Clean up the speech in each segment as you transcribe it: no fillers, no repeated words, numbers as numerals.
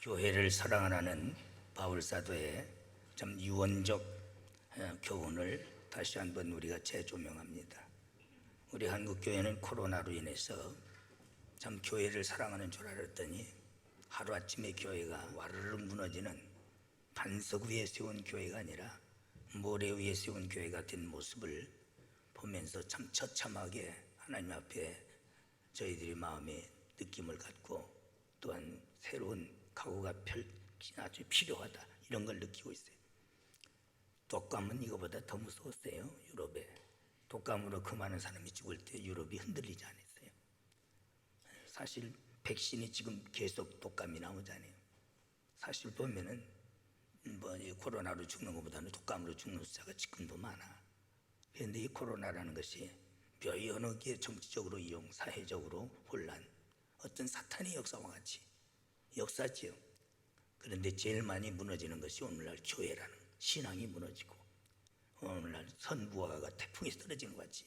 교회를 사랑하는 바울 사도의 참 유언적 교훈을 다시 한번 우리가 재조명합니다. 우리 한국 교회는 코로나로 인해서 참 교회를 사랑하는 줄 알았더니 하루아침에 교회가 와르르 무너지는 반석 위에 세운 교회가 아니라 모래 위에 세운 교회 같은 모습을 보면서 참 처참하게 하나님 앞에 저희들이 마음에 느낌을 갖고 또한 새로운 각오가 아주 필요하다, 이런 걸 느끼고 있어요. 독감은 이거보다 더 무서웠어요. 유럽에 독감으로 그 많은 사람이 죽을 때 유럽이 흔들리지 않았어요. 사실 백신이 지금 계속 독감이 나오잖아요. 사실 보면은 코로나로 죽는 것보다는 독감으로 죽는 숫자가 지금도 많아. 그런데 이 코로나라는 것이 여러 개 정치적으로 이용, 사회적으로 혼란, 어떤 사탄의 역사와 같이 역사지요. 그런데 제일 많이 무너지는 것이 오늘날 교회라는, 신앙이 무너지고 오늘날 선부화가 태풍에 떨어지는 것 같이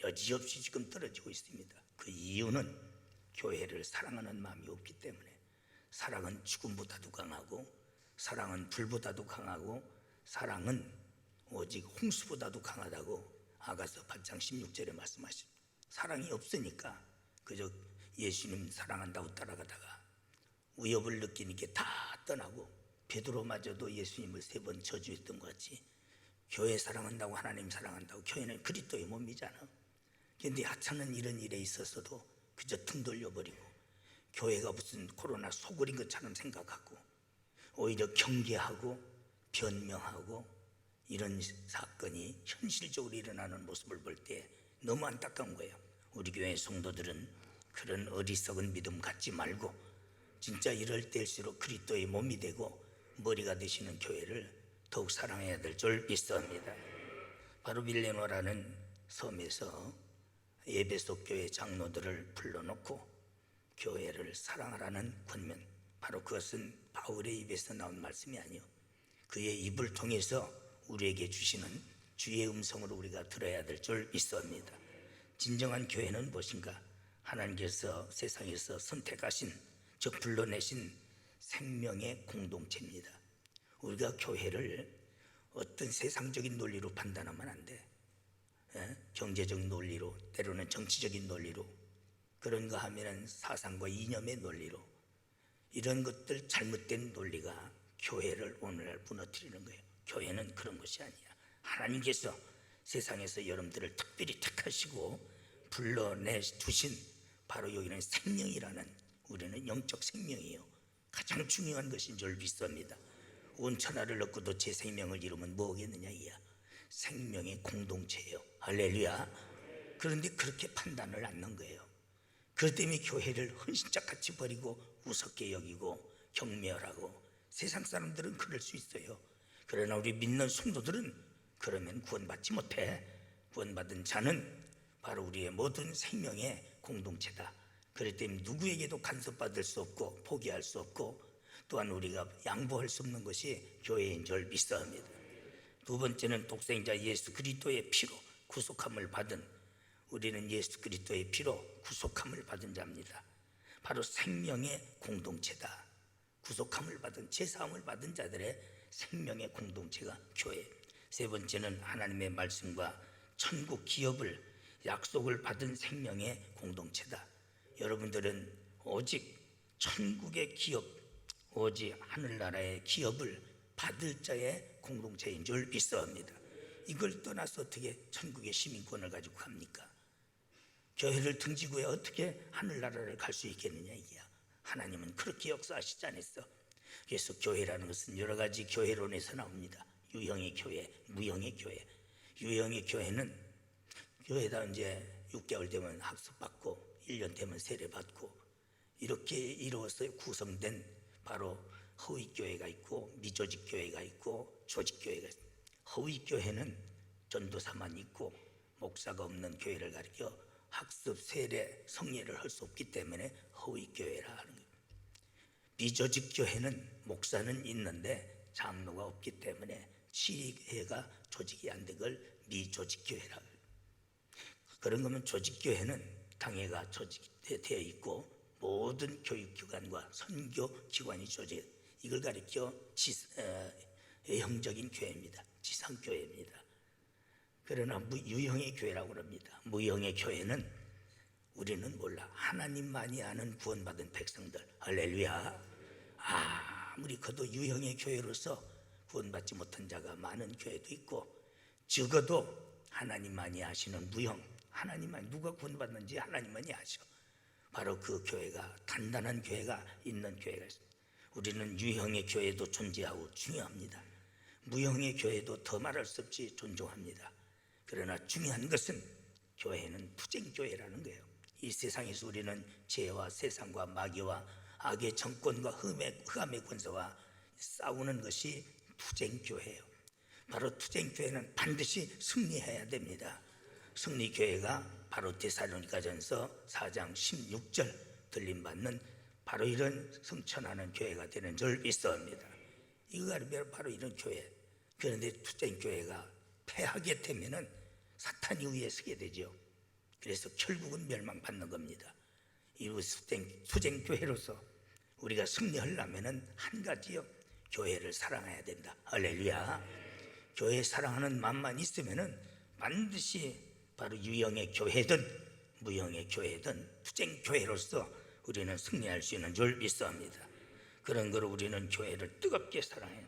여지없이 지금 떨어지고 있습니다. 그 이유는 교회를 사랑하는 마음이 없기 때문에. 사랑은 죽음보다도 강하고, 사랑은 불보다도 강하고, 사랑은 오직 홍수보다도 강하다고 아가서 8장 16절에 말씀하십니다. 사랑이 없으니까 그저 예수님 사랑한다고 따라가다가 위협을 느끼니까 다 떠나고, 베드로마저도 예수님을 3번 저주했던 것 같이 교회 사랑한다고, 하나님 사랑한다고, 교회는 그리스도의 몸이잖아. 그런데 하찮은 이런 일에 있어서도 그저 등 돌려버리고 교회가 무슨 코로나 소굴인 것처럼 생각하고 오히려 경계하고 변명하고, 이런 사건이 현실적으로 일어나는 모습을 볼 때 너무 안타까운 거예요. 우리 교회 성도들은 그런 어리석은 믿음 갖지 말고 진짜 이럴 때일수록 그리스도의 몸이 되고 머리가 되시는 교회를 더욱 사랑해야 될 줄 믿습니다. 바로 빌레노라는 섬에서 에베소 교회 장로들을 불러놓고 교회를 사랑하라는 권면, 바로 그것은 바울의 입에서 나온 말씀이 아니요, 그의 입을 통해서 우리에게 주시는 주의 음성으로 우리가 들어야 될 줄 믿습니다. 진정한 교회는 무엇인가? 하나님께서 세상에서 선택하신, 즉 불러내신 생명의 공동체입니다. 우리가 교회를 어떤 세상적인 논리로 판단하면 안 돼. 경제적 논리로, 때로는 정치적인 논리로, 그런가 하면 사상과 이념의 논리로, 이런 것들, 잘못된 논리가 교회를 오늘날 무너뜨리는 거예요. 교회는 그런 것이 아니야. 하나님께서 세상에서 여러분들을 특별히 택하시고 불러내 주신, 바로 여기는 생명이라는, 우리는 영적 생명이에요. 가장 중요한 것인 줄 믿습니다. 온 천하를 얻고도 제 생명을 잃으면 뭐겠느냐, 이야. 생명의 공동체예요. 할렐루야. 그런데 그렇게 판단을 않는 거예요. 그것 때문에 교회를 헌신짝같이 버리고 우습게 여기고 경멸하고, 세상 사람들은 그럴 수 있어요. 그러나 우리 믿는 성도들은 그러면 구원받지 못해. 구원받은 자는 바로 우리의 모든 생명의 공동체다. 그렇기 때문에 누구에게도 간섭받을 수 없고 포기할 수 없고, 또한 우리가 양보할 수 없는 것이 교회인 줄 믿습니다. 두 번째는 독생자 예수 그리스도의 피로 구속함을 받은, 우리는 예수 그리스도의 피로 구속함을 받은 자입니다. 바로 생명의 공동체다. 구속함을 받은, 제사함을 받은 자들의 생명의 공동체가 교회. 세 번째는 하나님의 말씀과 천국 기업을, 약속을 받은 생명의 공동체다. 여러분들은 오직 천국의 기업, 오직 하늘나라의 기업을 받을 자의 공동체인 줄 믿습니다. 이걸 떠나서 어떻게 천국의 시민권을 가지고 갑니까? 교회를 등지고 어떻게 하늘나라를 갈 수 있겠느냐, 이게야. 하나님은 그렇게 역사하시지 않았어. 그래서 교회라는 것은 여러 가지 교회론에서 나옵니다. 유형의 교회, 무형의 교회. 유형의 교회는 교회다 이제 6개월 되면 학습받고 1년 되면 세례받고, 이렇게 이루어서 구성된 바로 허위교회가 있고 미조직교회가 있고 조직교회가 있습니다. 허위교회는 전도사만 있고 목사가 없는 교회를 가리켜 학습, 세례, 성례를 할 수 없기 때문에 허위교회라 하는 거예요. 미조직교회는 목사는 있는데 장로가 없기 때문에 지회가 조직이 안 된 걸 미조직교회라 해요. 그런 거면 조직교회는 당회가 조직되어 있고 모든 교육기관과 선교기관이 조직, 이걸 가리켜 외형적인 교회입니다. 지상교회입니다. 그러나 유형의 교회라고 합니다. 무형의 교회는 우리는 몰라. 하나님만이 아는 구원받은 백성들. 할렐루야. 아무리 커도 유형의 교회로서 구원받지 못한 자가 많은 교회도 있고, 적어도 하나님만이 아시는 무형, 하나님만이, 누가 구원받는지 하나님만이 아셔. 바로 그 교회가, 단단한 교회가 있는 교회가 있습니다. 우리는 유형의 교회도 존재하고 중요합니다. 무형의 교회도 더 말할 수 없이 존중합니다. 그러나 중요한 것은 교회는 투쟁교회라는 거예요. 이 세상에서 우리는 죄와 세상과 마귀와 악의 정권과 흑암의 권세와 싸우는 것이 투쟁교회예요. 바로 투쟁교회는 반드시 승리해야 됩니다. 승리교회가 바로 데살로니가전서 4장 16절 들림받는 바로 이런 성천하는 교회가 되는 줄 믿습니다. 이거가 바로 이런 교회. 그런데 투쟁교회가 패하게 되면은 사탄이 위에 서게 되죠. 그래서 결국은 멸망받는 겁니다. 이 투쟁교회로서 우리가 승리하려면은 한 가지요, 교회를 사랑해야 된다. 할렐루야. 교회 사랑하는 마음만 있으면은 반드시 바로 유형의 교회든 무형의 교회든 투쟁교회로서 우리는 승리할 수 있는 줄 믿습니다. 그런 거로 우리는 교회를 뜨겁게 사랑해요.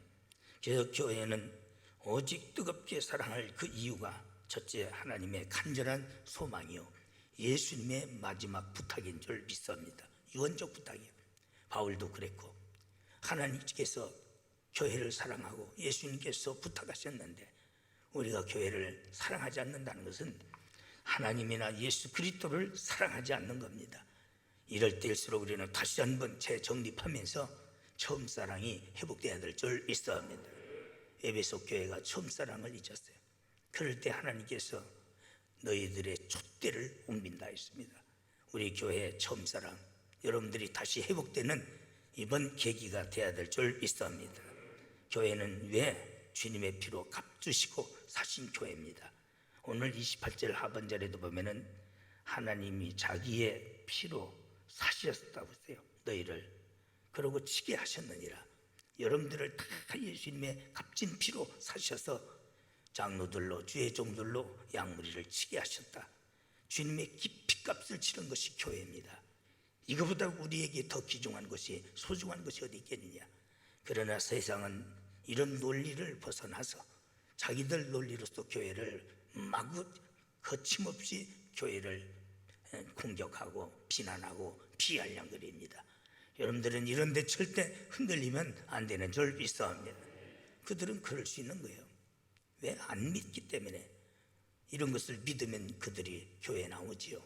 그래서 교회는 오직 뜨겁게 사랑할 그 이유가 첫째, 하나님의 간절한 소망이요, 예수님의 마지막 부탁인 줄 믿습니다. 유언적 부탁이요. 바울도 그랬고, 하나님께서 교회를 사랑하고 예수님께서 부탁하셨는데 우리가 교회를 사랑하지 않는다는 것은 하나님이나 예수 그리스도를 사랑하지 않는 겁니다. 이럴 때일수록 우리는 다시 한번 재정립하면서 처음 사랑이 회복되어야 될 줄 믿습니다. 에베소 교회가 처음 사랑을 잊었어요. 그럴 때 하나님께서 너희들의 촛대를 옮긴다 했습니다. 우리 교회의 처음 사랑, 여러분들이 다시 회복되는 이번 계기가 되어야 될 줄 믿습니다. 교회는 왜 주님의 피로 값주시고 사신 교회입니다. 오늘 28절 하반절에도 보면은 하나님이 자기의 피로 사셨다고 했어요. 너희를 그러고 치게 하셨느니라. 여러분들을 다 예수님의 값진 피로 사셔서 장로들로, 주의 종들로 양무리를 치게 하셨다. 주님의 피값을 치른 것이 교회입니다. 이거보다 우리에게 더 귀중한 것이, 소중한 것이 어디 있겠느냐. 그러나 세상은 이런 논리를 벗어나서 자기들 논리로서 교회를 마구 거침없이 교회를 공격하고 비난하고 비아냥거립니다. 여러분들은 이런 데 절대 흔들리면 안 되는 줄 믿습니다. 그들은 그럴 수 있는 거예요. 왜? 안 믿기 때문에. 이런 것을 믿으면 그들이 교회에 나오지요.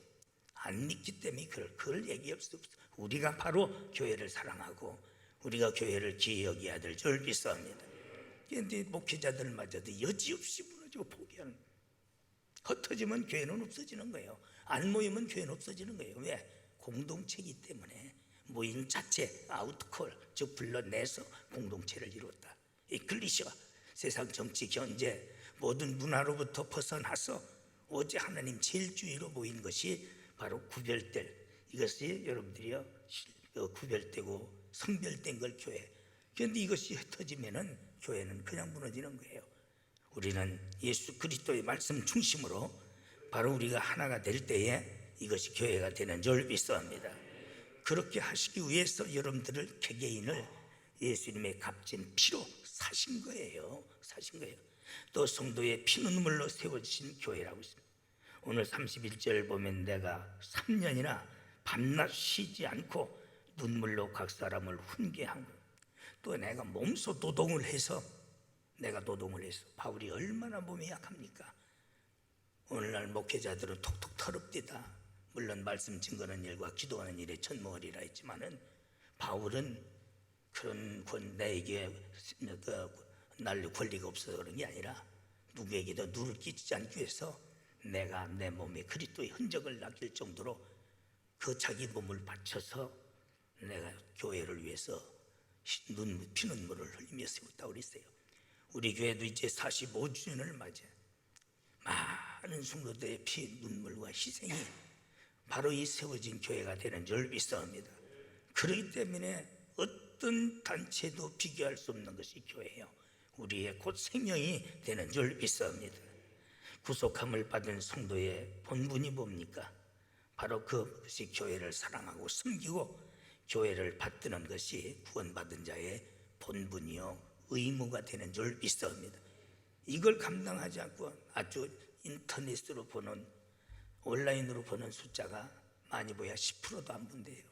안 믿기 때문에 그걸 얘기할 수 없어. 우리가 바로 교회를 사랑하고 우리가 교회를 귀히 여겨야 될 줄 믿습니다. 그런데 목회자들마저도 여지없이 무너지고 포기하는, 흩어지면 교회는 없어지는 거예요. 안 모이면 교회는 없어지는 거예요. 왜? 공동체이기 때문에. 모임 자체, 아웃콜, 즉 불러내서 공동체를 이루었다. 이 클리셰가 세상 정치, 경제, 모든 문화로부터 벗어나서 오직 하나님 제일주의로 모인 것이 바로 구별될, 이것이 여러분들이요 구별되고 성별된 걸 교회. 그런데 이것이 흩어지면은 교회는 그냥 무너지는 거예요. 우리는 예수 그리스도의 말씀 중심으로 바로 우리가 하나가 될 때에 이것이 교회가 되는 줄 믿습니다. 그렇게 하시기 위해서 여러분들을 개개인을 예수님의 값진 피로 사신 거예요. 사신 거예요. 또 성도의 피눈물로 세워주신 교회라고 있습니다. 오늘 31절 보면 내가 3년이나 밤낮 쉬지 않고 눈물로 각 사람을 훈계한 것. 또 내가 몸소 노동을 해서, 바울이 얼마나 몸이 약합니까? 오늘날 목회자들은 톡톡 털읍디다. 물론 말씀 증거하는 일과 기도하는 일에 전무하리라 했지만은 바울은 그런 내게 날릴 권리가 없어서 그런 게 아니라 누구에게도 누를 끼치지 않기 위해서 내가 내 몸에 그리스도의 흔적을 남길 정도로 그 자기 몸을 바쳐서 내가 교회를 위해서 피눈물을 흘리며 세웠다고 그랬어요. 우리 교회도 이제 45주년을 맞이해 많은 성도들의 피, 눈물과 희생이 바로 이 세워진 교회가 되는 줄 믿습니다. 그렇기 때문에 어떤 단체도 비교할 수 없는 것이 교회예요. 우리의 곧 생명이 되는 줄 믿습니다. 구속함을 받은 성도의 본분이 뭡니까? 바로 그것이 교회를 사랑하고 섬기고 교회를 받드는 것이 구원받은 자의 본분이요 의무가 되는 줄 믿습니다. 이걸 감당하지 않고 아주 인터넷으로 보는, 온라인으로 보는 숫자가 많이 보야 10%도 안 본대요.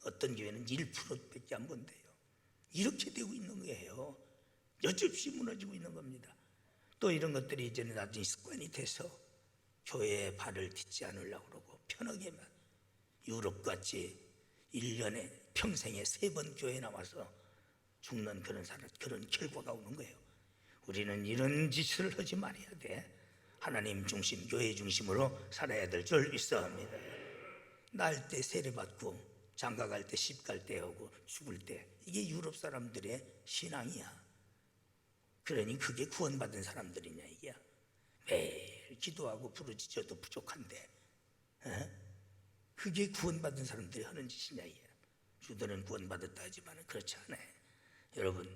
어떤 교회는 1%밖에 안 본대요. 이렇게 되고 있는 거예요. 여지없이 무너지고 있는 겁니다. 또 이런 것들이 이제는 나중에 습관이 돼서 교회에 발을 딛지 않으려고 그러고 편하게만 유럽같이 1년에 평생에 3번 교회 나와서 죽는 그런 결과가 오는 거예요. 우리는 이런 짓을 하지 말아야 돼. 하나님 중심, 교회 중심으로 살아야 될 줄 믿습니다. 날 때 세례받고 장가갈 때 시집갈 때 하고 죽을 때, 이게 유럽 사람들의 신앙이야. 그러니 그게 구원받은 사람들이냐 이게. 매일 기도하고 부르짖어도 부족한데 그게 구원받은 사람들이 하는 짓이냐 이게. 주들은 구원받았다 하지만 그렇지 않아요. 여러분,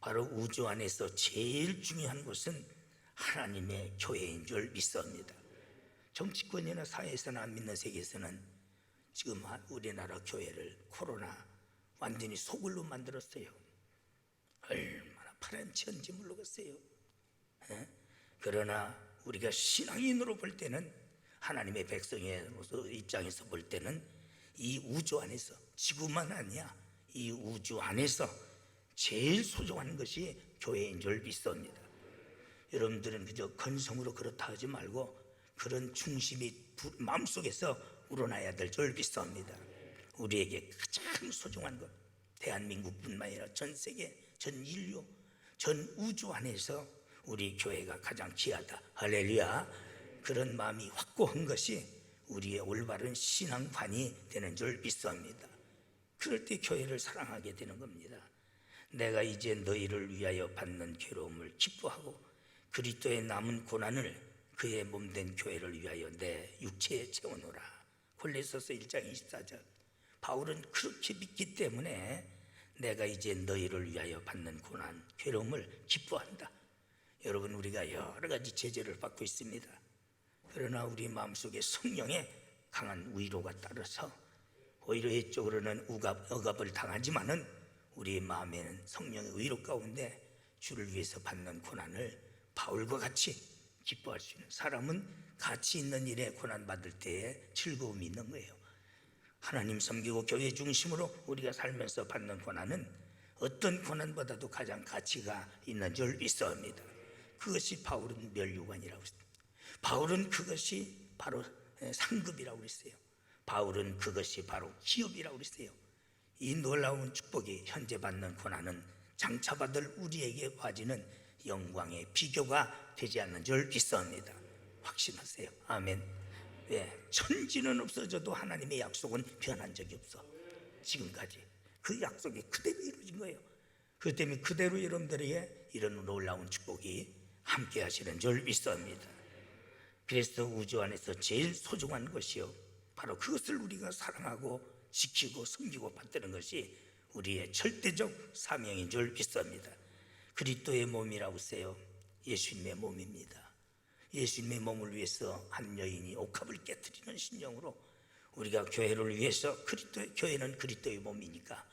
바로 우주 안에서 제일 중요한 것은 하나님의 교회인 줄 믿습니다. 정치권이나 사회에서는 안 믿는 세계에서는 지금 우리나라 교회를 코로나 완전히 소굴로 만들었어요. 얼마나 파렴치한지 모르겠어요. 그러나 우리가 신앙인으로 볼 때는, 하나님의 백성의 입장에서 볼 때는 이 우주 안에서, 지구만 아니야, 이 우주 안에서 제일 소중한 것이 교회인 줄 믿습니다. 여러분들은 그저 건성으로 그렇다 하지 말고 그런 중심이 마음속에서 우러나야 될 줄 믿습니다. 우리에게 가장 소중한 것, 대한민국뿐만 아니라 전 세계, 전 인류, 전 우주 안에서 우리 교회가 가장 귀하다. 할렐루야. 그런 마음이 확고한 것이 우리의 올바른 신앙관이 되는 줄 믿습니다. 그럴 때 교회를 사랑하게 되는 겁니다. 내가 이제 너희를 위하여 받는 괴로움을 기뻐하고 그리스도의 남은 고난을 그의 몸된 교회를 위하여 내 육체에 채워놓으라. 골로새서 1장 24절. 바울은 그렇게 믿기 때문에 내가 이제 너희를 위하여 받는 고난, 괴로움을 기뻐한다. 여러분, 우리가 여러 가지 제재를 받고 있습니다. 그러나 우리 마음속에 성령의 강한 위로가 따라서 오히려 이쪽으로는 억압을 당하지만은 우리 마음에는 성령의 위로 가운데 주를 위해서 받는 고난을 바울과 같이 기뻐할 수 있는 사람은 가치 있는 일에 고난 받을 때에 즐거움이 있는 거예요. 하나님 섬기고 교회 중심으로 우리가 살면서 받는 고난은 어떤 고난보다도 가장 가치가 있는 줄 믿습니다. 그것이 바울은 멸류관이라고 했습니다. 바울은 그것이 바로 상급이라고 그랬어요. 바울은 그것이 바로 기업이라고 그랬어요. 이 놀라운 축복이 현재 받는 고난은 장차 받을 우리에게 와지는 영광의 비교가 되지 않는 줄 믿습니다. 확신하세요. 아멘. 왜? 천지는 없어져도 하나님의 약속은 변한 적이 없어. 지금까지 그 약속이 그대로 이루어진 거예요. 그렇기 때문에 그대로 여러분들에게 이런 놀라운 축복이 함께 하시는 줄 믿습니다. 그래서 우주 안에서 제일 소중한 것이요, 바로 그것을 우리가 사랑하고 지키고 섬기고 받드는 것이 우리의 절대적 사명인 줄 믿습니다. 그리스도의 몸이라고 했어요. 예수님의 몸입니다. 예수님의 몸을 위해서 한 여인이 옥합을 깨뜨리는 심령으로 우리가 교회를 위해서, 교회는 그리스도의 몸이니까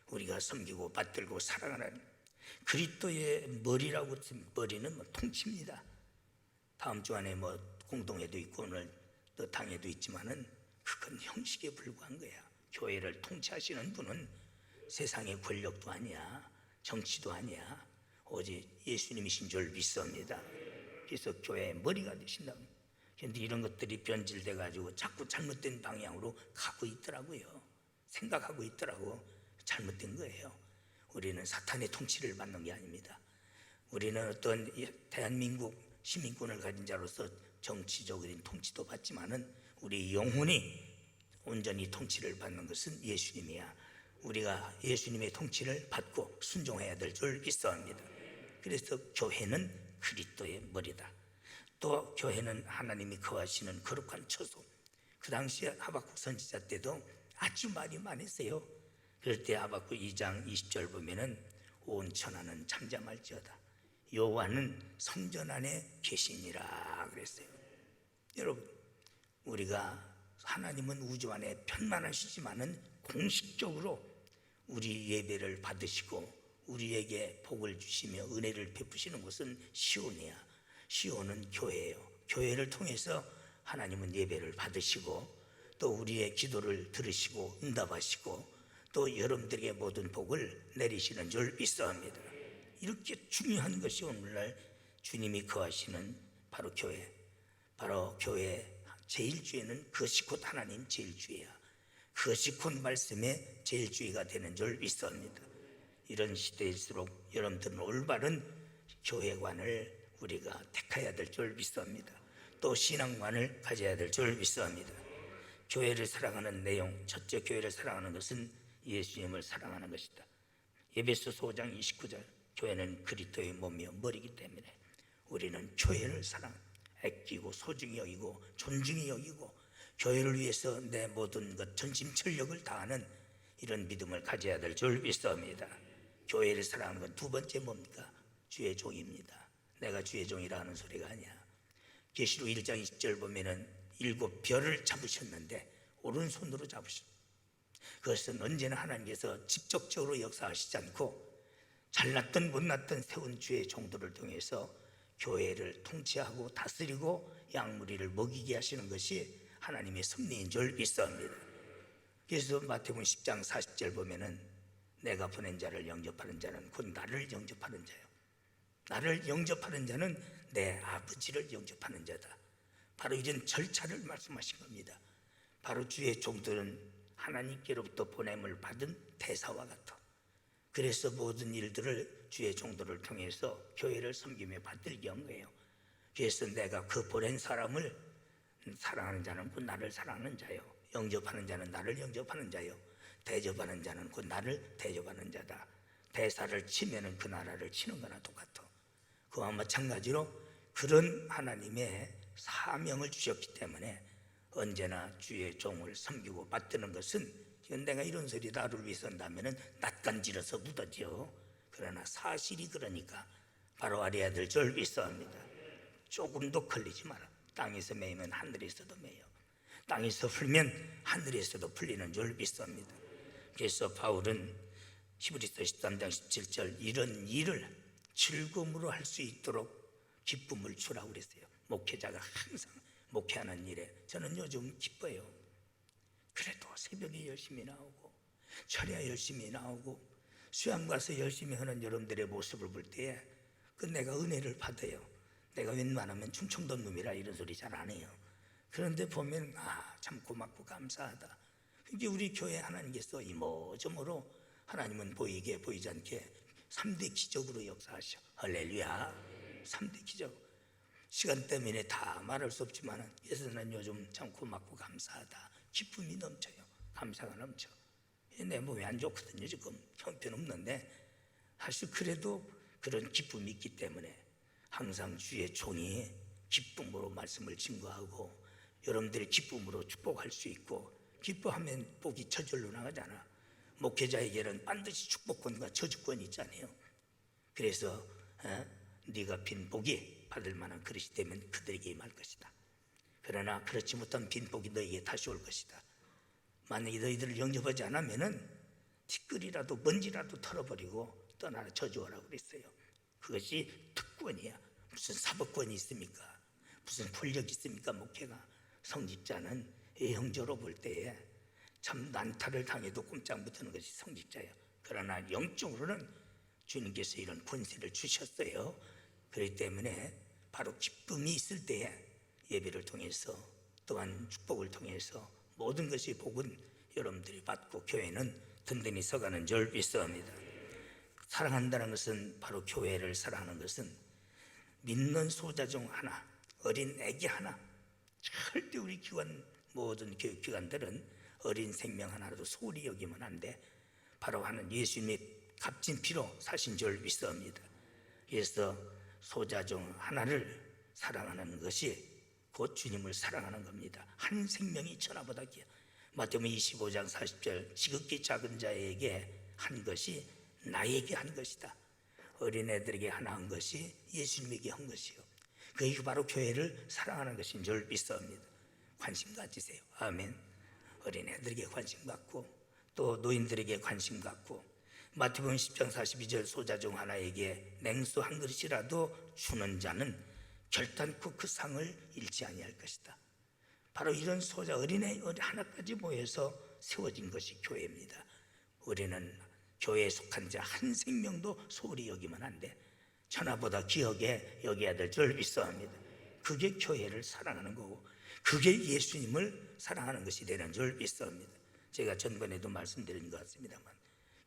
우리가 섬기고 받들고 사랑하는 그리스도의 머리라고 했으면, 머리는 통치입니다. 다음 주안에 공동회도 있고 오늘 또 당회도 있지만은 그건 형식에 불과한 거야. 교회를 통치하시는 분은 세상의 권력도 아니야, 정치도 아니야, 오직 예수님이신 줄 믿습니다. 그래서 교회의 머리가 되신다. 그런데 이런 것들이 변질돼 가지고 자꾸 잘못된 방향으로 가고 있더라고요. 생각하고 있더라고. 잘못된 거예요. 우리는 사탄의 통치를 받는 게 아닙니다. 우리는 어떤 대한민국 시민권을 가진 자로서 정치적인 통치도 받지만은 우리 영혼이 온전히 통치를 받는 것은 예수님이야. 우리가 예수님의 통치를 받고 순종해야 될 줄 믿습니다. 그래서 교회는 그리스도의 머리다. 또 교회는 하나님이 거하시는 거룩한 처소. 그 당시에 하박국 선지자 때도 아주 말이 많으세요. 그럴 때 하박국 2장 20절 보면은 온 천하는 잠잠할지어다 여호와는 성전 안에 계시니라 그랬어요. 여러분, 우리가 하나님은 우주 안에 편만하시지만은 공식적으로 우리 예배를 받으시고 우리에게 복을 주시며 은혜를 베푸시는 곳은 시온이야. 시온은 교회예요. 교회를 통해서 하나님은 예배를 받으시고 또 우리의 기도를 들으시고 응답하시고 또 여러분들에게 모든 복을 내리시는 줄 믿사옵니다. 이렇게 중요한 것이 오늘날 주님이 거하시는 바로 교회, 바로 교회 제1주에는 그것이 곧 하나님 제1주의야. 그것이 곧 말씀의 제1주의가 되는 줄 믿사옵니다. 이런 시대일수록 여러분들은 올바른 교회관을 우리가 택해야 될 줄 믿사옵니다. 또 신앙관을 가져야 될 줄 믿사옵니다. 교회를 사랑하는 내용, 첫째 교회를 사랑하는 것은 예수님을 사랑하는 것이다. 에베소서 5장 29절, 교회는 그리스도의 몸이요 머리이기 때문에 우리는 교회를 아끼고 소중히 여기고 존중히 여기고 교회를 위해서 내 모든 것 전심전력을 다하는 이런 믿음을 가져야 될 줄 믿사옵니다. 교회를 사랑하는 건 두 번째 뭡니까? 주의 종입니다. 내가 주의 종이라 하는 소리가 아니야. 계시록 1장 20절 보면은 7별을 잡으셨는데 오른손으로 잡으셨어요. 그것은 언제나 하나님께서 직접적으로 역사하시지 않고 잘났든 못났든 세운 주의 종들을 통해서 교회를 통치하고 다스리고 양무리를 먹이게 하시는 것이 하나님의 섭리인 줄 믿사옵니다. 그래서 마태복음 10장 40절 보면은 내가 보낸 자를 영접하는 자는 곧 나를 영접하는 자요. 나를 영접하는 자는 내 아버지를 영접하는 자다. 바로 이런 절차를 말씀하신 겁니다. 바로 주의 종들은 하나님께로부터 보냄을 받은 대사와 같아. 그래서 모든 일들을 주의 종들을 통해서 교회를 섬기며 받들게 한 거예요. 그래서 내가 그 보낸 사람을 사랑하는 자는 곧 나를 사랑하는 자요, 영접하는 자는 나를 영접하는 자요, 대접하는 자는 곧 나를 대접하는 자다. 대사를 치면은 그 나라를 치는 거나 똑같아. 그와 마찬가지로 그런 하나님의 사명을 주셨기 때문에 언제나 주의 종을 섬기고 받드는 것은, 이건 내가 이런 소리 나를 위해서 한다면 낯간지러서 묻어져. 그러나 사실이 그러니까 바로 알아야 될 줄 믿사옵니다. 조금도 걸리지 마라. 땅에서 매이면 하늘에서도 매요, 땅에서 풀면 하늘에서도 풀리는 줄 믿사옵니다. 그래서 바울은 히브리서 13장 17절 이런 일을 즐거움으로 할 수 있도록 기쁨을 주라고 그랬어요. 목회자가 항상 목회하는 일에 저는 요즘 기뻐요. 그래도 새벽에 열심히 나오고 철야 열심히 나오고 수양 가서 열심히 하는 여러분들의 모습을 볼 때에 내가 은혜를 받아요. 내가 웬만하면 충청도 놈이라 이런 소리 잘 안 해요. 그런데 보면 참 고맙고 감사하다. 그게 우리 교회 하나님께서 이모저모로 하나님은 보이게 보이지 않게 3대 기적으로 역사하셔. 할렐루야. 3대 기적. 시간 때문에 다 말할 수 없지만 그래서 난 요즘 참 고맙고 감사하다. 기쁨이 넘쳐요. 감사가 넘쳐. 내 몸이 안 좋거든요. 지금 형편없는데 사실 그래도 그런 기쁨이 있기 때문에 항상 주의 종이 기쁨으로 말씀을 증거하고 여러분들의 기쁨으로 축복할 수 있고, 기뻐하면 복이 저절로 나가잖아. 목회자에게는 반드시 축복권과 저주권이 있잖아요. 그래서 네가 빈 복이 받을 만한 그릇이 되면 그들에게 임할 것이다. 그러나 그렇지 못한 빈 복이 너에게 다시 올 것이다. 만약에 너희들을 영접하지 않으면은 티끌이라도 먼지라도 털어버리고 떠나라 저주하라고 그랬어요. 그것이 특권이야. 무슨 사법권이 있습니까? 무슨 권력이 있습니까? 목회가. 성직자는 형제로 볼 때에 참 난타를 당해도 꼼짝 못하는 것이 성직자예요. 그러나 영적으로는 주님께서 이런 권세를 주셨어요. 그렇기 때문에 바로 기쁨이 있을 때에 예배를 통해서 또한 축복을 통해서 모든 것이 복은 여러분들이 받고 교회는 든든히 서가는 줄 믿사옵니다. 사랑한다는 것은, 바로 교회를 사랑하는 것은 믿는 소자 중 하나, 어린 애기 하나, 절대 우리 기관 모든 교육기관들은 어린 생명 하나라도 소홀히 여기면 안 돼. 바로 하는 예수님의 값진 피로 사신 줄 믿사옵니다. 그래서 소자 중 하나를 사랑하는 것이 곧 주님을 사랑하는 겁니다. 한 생명이 천하보다 귀하. 마태복음 25장 40절 지극히 작은 자에게 한 것이 나에게 한 것이다. 어린애들에게 하나 한 것이 예수님에게 한 것이요. 그게 바로 교회를 사랑하는 것인 줄 믿습니다. 관심 가지세요. 아멘. 어린애들에게 관심 갖고 또 노인들에게 관심 갖고 마태복음 10장 42절 소자 중 하나에게 냉수 한 그릇이라도 주는 자는 결단코 그 상을 잃지 아니할 것이다. 바로 이런 소자 어린애 하나까지 모여서 세워진 것이 교회입니다. 우리는 교회에 속한 자 한 생명도 소홀히 여기면 안 돼. 천하보다 귀하게 여겨야 될 줄 믿사옵니다. 그게 교회를 사랑하는 거고 그게 예수님을 사랑하는 것이 되는 줄 믿사옵니다. 제가 전번에도 말씀드린 것 같습니다만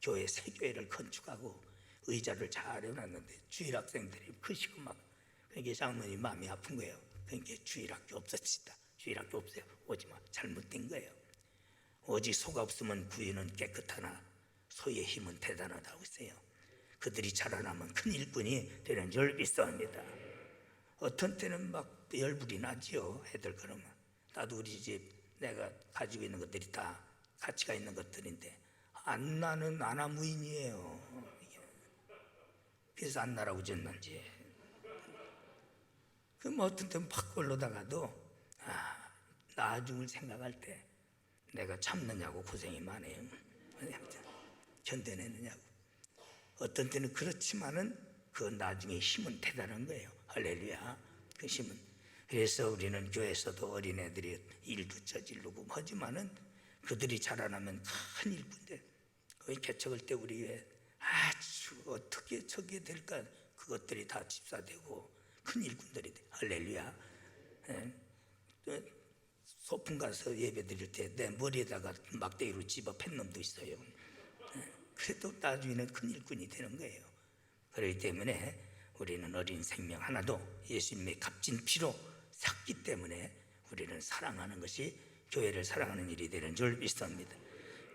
교회 새 교회를 건축하고 의자를 잘 해놨는데 주일학생들이 크시고 막 그러니까 장모님 마음이 아픈 거예요. 그러니까 주일학교 없어지다. 주일학교 없어요. 오지마. 잘못된 거예요. 오직 소가 없으면 구유는 깨끗하나 소의 힘은 대단하다고 했어요. 그들이 자라나면 큰 일꾼이 되는 줄 믿사옵니다. 어떤 때는 막 열불이 나지요. 애들 그러면 나도 우리 집 내가 가지고 있는 것들이 다 가치가 있는 것들인데 안나는 아나무인이에요. 그래서 안나라고 졌는지 그럼 어떤 때는 팍 올라다가도 나중을 생각할 때 내가 참느냐고 고생이 많아요. 견뎌내느냐고. 어떤 때는 그렇지만은 그 나중에 힘은 대단한 거예요. 할렐루야. 그 힘은. 그래서 우리는 교회에서도 어린애들이 일도 저지르고 하지만은 그들이 자라나면 큰 일꾼들. 거기 개척할 때 우리 왜 아주 어떻게 저게 될까 그것들이 다 집사되고 큰 일꾼들이 돼. 할렐루야. 소풍 가서 예배 드릴 때 내 머리에다가 막대기로 집어 팬 놈도 있어요. 그래도 나중에는 큰 일꾼이 되는 거예요. 그렇기 때문에 우리는 어린 생명 하나도 예수님의 값진 피로 샀기 때문에 우리는 사랑하는 것이 교회를 사랑하는 일이 되는 줄 믿습니다.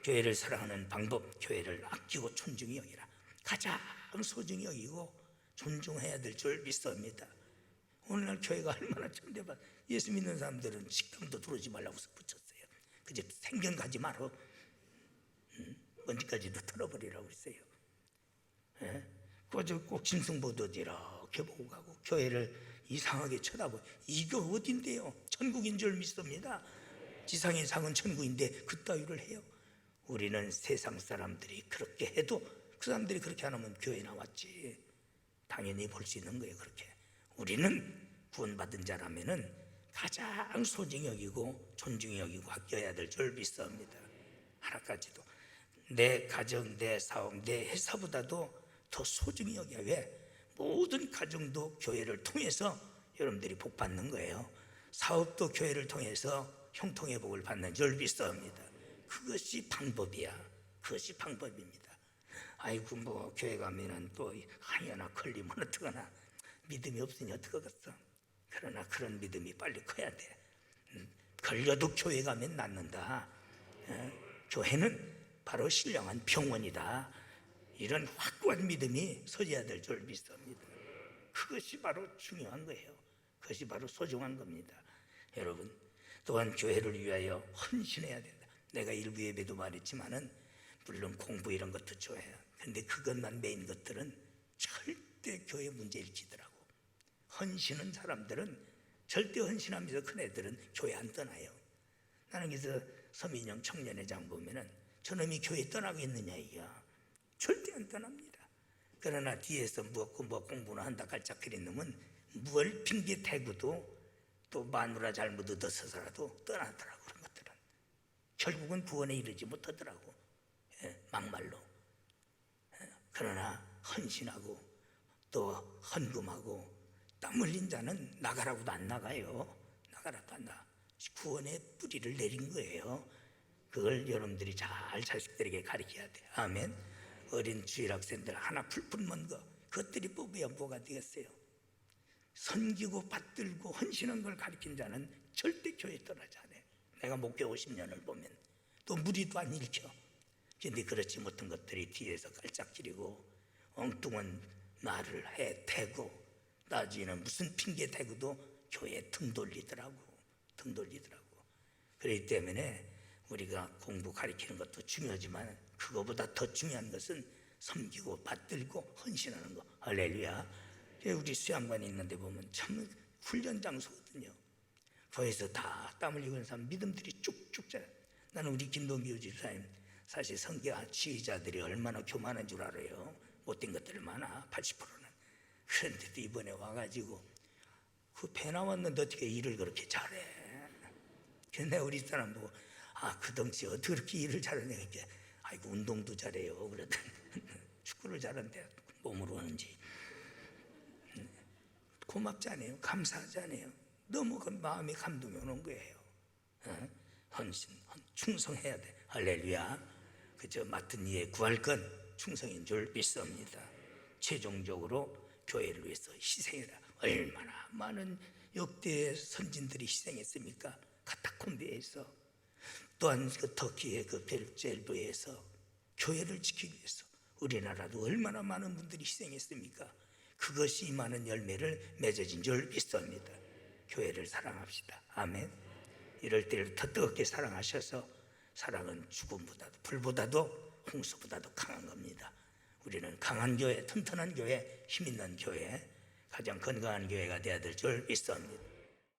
교회를 사랑하는 방법, 교회를 아끼고 존중히 여기라. 가장 소중히 여기고 존중해야 될 줄 믿습니다. 오늘날 교회가 얼마나 참대받 예수 믿는 사람들은 식당도 들어오지 말라고 붙였어요. 그저 생견 가지 말어. 언제까지도 털어버리라고 했어요. 그저 꼭 짐승보도 이렇게 보고 가고 교회를 이상하게 쳐다보. 이거 어딘데요? 천국인 줄 믿습니다. 지상의 상은 천국인데 그따위를 해요. 우리는 세상 사람들이 그렇게 해도 그 사람들이 그렇게 안 하면 교회 나왔지. 당연히 볼 수 있는 거예요. 그렇게 우리는 구원받은 자라면은 가장 소중히 여기고 존중히 여기고 아껴야 될 줄 믿습니다. 하나까지도 내 가정, 내 사업, 내 회사보다도 더 소중히 여겨야. 왜? 모든 가정도 교회를 통해서 여러분들이 복 받는 거예요. 사업도 교회를 통해서 형통의 복을 받는 줄 믿습니다. 그것이 방법이야. 그것이 방법입니다. 아이고 뭐 교회 가면은 또 하여나 걸리면 어떡하나 믿음이 없으니 어떡하겠어. 그러나 그런 믿음이 빨리 커야 돼. 걸려도 교회 가면 낫는다. 교회는 바로 신령한 병원이다. 이런 확고한 믿음이 서져야 될 줄 믿습니다. 그것이 바로 중요한 거예요. 그것이 바로 소중한 겁니다. 여러분 또한 교회를 위하여 헌신해야 된다. 내가 일부 예배도 말했지만은 물론 공부 이런 것도 좋아해요. 근데 그것만 메인 것들은 절대 교회 문제 일으키더라고. 헌신은 사람들은 절대 헌신하면서 큰 애들은 교회 안 떠나요. 나는 그래서 서민영 청년회장 보면은 저놈이 교회 떠나겠느냐 이야. 절대 안 떠납니다. 그러나 뒤에서 뭐 공부나 한다 깔짝거리는 놈은 뭘 핑계 대고도 또 마누라 잘못 얻어서라도 떠나더라고. 그런 것들은 결국은 구원에 이르지 못하더라고. 막말로. 그러나 헌신하고 또 헌금하고 땀 흘린 자는 나가라고도 안 나가요. 나가라도 안 나가. 구원의 뿌리를 내린 거예요. 그걸 여러분들이 잘 자식들에게 가르쳐야 돼. 아멘. 어린 주일학생들 하나 풀풀 먼 거 그것들이 뽑아야 뭐가 되겠어요. 섬기고 받들고 헌신한 걸 가르친 자는 절대 교회 떠나지 않아요. 내가 목회 50년을 보면 또 무리도 안 일으켜. 그런데 그렇지 못한 것들이 뒤에서 깔짝지르고 엉뚱한 말을 해 대고 나중에는 무슨 핑계 대고도 교회에 등 돌리더라고. 그렇기 때문에 우리가 공부 가르치는 것도 중요하지만 그거보다 더 중요한 것은 섬기고 받들고 헌신하는 거. 할렐루야. 우리 수양관에 있는데 보면 참 훈련 장소거든요. 거기서 다 땀 흘리고 있는 사람 믿음들이 쭉쭉 자라. 나는 우리 김동규 집사님 사실 성교 지휘자들이 얼마나 교만한 줄 알아요. 못된 것들 많아 80%는. 그런데도 이번에 와가지고 그 배 나왔는데 어떻게 일을 그렇게 잘해. 근데 우리 사람 보고 그 덩치 어떻게 그렇게 일을 잘하냐. 이렇게 아이고 운동도 잘해요. 그러더니 축구를 잘한대. 몸으로 하는지. 고맙지 않아요? 감사하지 않아요? 너무 그 마음이 감동이 오는 거예요. 헌신, 충성해야 돼. 할렐루야. 그저 맡은 일에 구할 건 충성인 줄 믿습니다. 최종적으로 교회를 위해서 희생이라. 얼마나 많은 역대 선진들이 희생했습니까? 카타콤비에서, 또한 그 터키의 그 벨젤부에서 교회를 지키기 위해서 우리나라도 얼마나 많은 분들이 희생했습니까? 그것이 이 많은 열매를 맺어진 줄 믿습니다. 교회를 사랑합시다. 아멘. 이럴 때를 더 뜨겁게 사랑하셔서, 사랑은 죽음보다도 불보다도 홍수보다도 강한 겁니다. 우리는 강한 교회, 튼튼한 교회, 힘 있는 교회, 가장 건강한 교회가 되어야 될 줄 믿습니다.